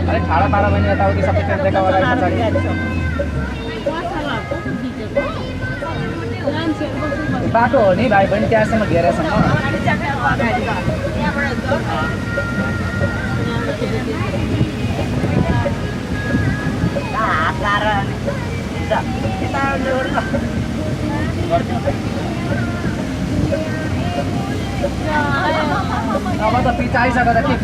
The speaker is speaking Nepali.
अलिक ठाडो पारा भने यताउति सबैतिर देखाउँदा बाटो हो नि भाइ बहिनी त्यहाँसम्म घेरेसम्म अब त पिचाइसक्यो त के